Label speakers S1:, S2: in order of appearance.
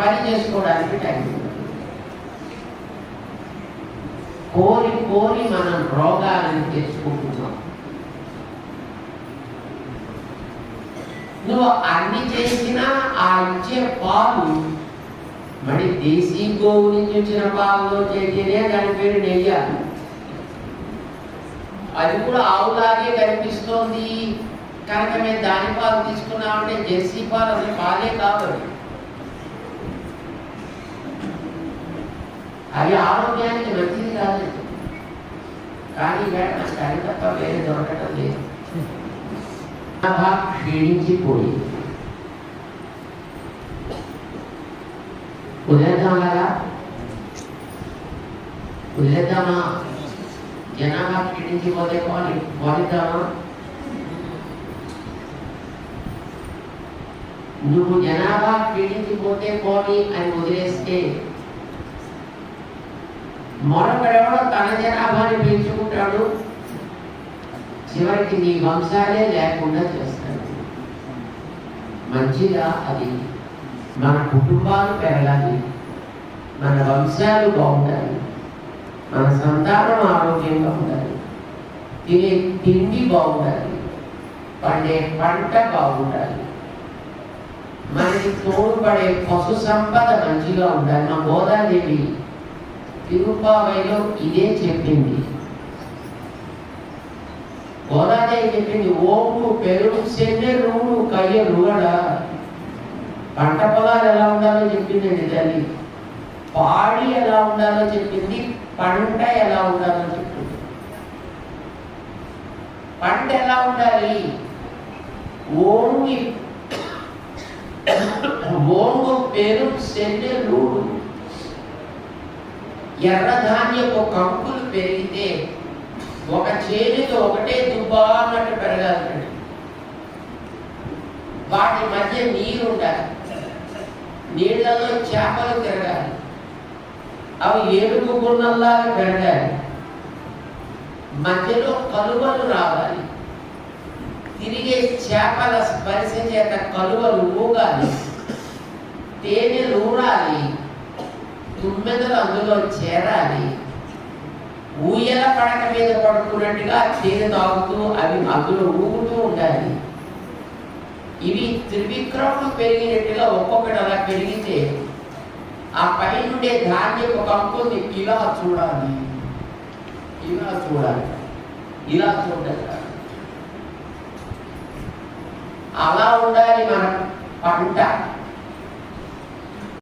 S1: పని చేసుకోవడానికి టైం ఉండదు. కోరి కోరి మనం రోగాలను తెచ్చుకుంటున్నాం. నువ్వు అన్ని చేసినా ఆ ఇచ్చే పాలు మరి దేశీ గోవు నుంచి వచ్చిన పాలలో చేసేదే దాని పేరు నెయ్యి. అది కూడా ఆవులాగే కనిపిస్తోంది కనుక మేము దాని పాలు తీసుకున్నామంటే జెర్సీ పాలు అసలు పాలే కావాలి. అవి ఆరోగ్యానికి మంచిది కాదు. కానీ నాకు అది తప్ప వేరే దొరకటం లేదు. క్షీణించిపోయి వదిలేద్దామా? వదిలేద్దామా? జనాభా క్షీణించిపోతే పోనిద్దామా? నువ్వు జనాభా క్షీణించిపోతే పోని అని వదిలేస్తే మరొకడెవడో తన జనాభాని పెంచుకుంటాడు, చివరికి నీ వంశాలే లేకుండా చేస్తాడు. మంచిగా అది మన కుటుంబాలు పెరగాలి, మన వంశాలు బాగుండాలి, మన సంతానం ఆరోగ్యంగా ఉండాలి, తినే తిండి బాగుండాలి, పండే పంట బాగుండాలి, మనకి తోడుపడే పశు సంపద మంచిగా ఉండాలి. మా గోదాదేవి తిరుపావైలో ఇదే చెప్పింది. గోదాదేవి చెప్పింది, ఓము పెరుగు సెన్నె రూడు కయ్య రుగడ. పంట పొలాలు ఎలా ఉండాలో చెప్పిందండి తల్లి. పాడి ఎలా ఉండాలో చెప్పింది, పంట ఎలా ఉండాలో చెప్పింది. పంట ఎలా ఉండాలి? ఓంగు పెరుగు సెన్నె రూడు. ఎర్రధాన్యపు కంకులు పెరిగితే ఒక చేతితో ఒకటే దుబ్బా అన్నట్టు పెరగాలి. వాటి మధ్య నీరు ఉండాలి, నీళ్లలో చేపలు తిరగాలి, అవి ఏడుగు గున్నల్లాగా పెరగాలి, మధ్యలో కలువలు రావాలి, తిరిగే చేపల స్పర్శ చేత కలువలు ఊగాలి, తేనెలు ఊరాలి, తుమ్మెదలు అందులో చేరాలి, ఊయల పడక మీద పడుకున్నట్టుగా తేనె తాగుతూ అవి అందులో ఊగుతూ ఉండాలి. ఇవి త్రివిక్రములు పెరిగినట్టుగా ఒక్కొక్కటి అలా పెరిగితే ఆ పై నుండే ధాన్యపు కంకుని ఇలా చూడాలి, ఇలా చూడాలి, ఇలా చూడాలి. అలా ఉండాలి మన పంట.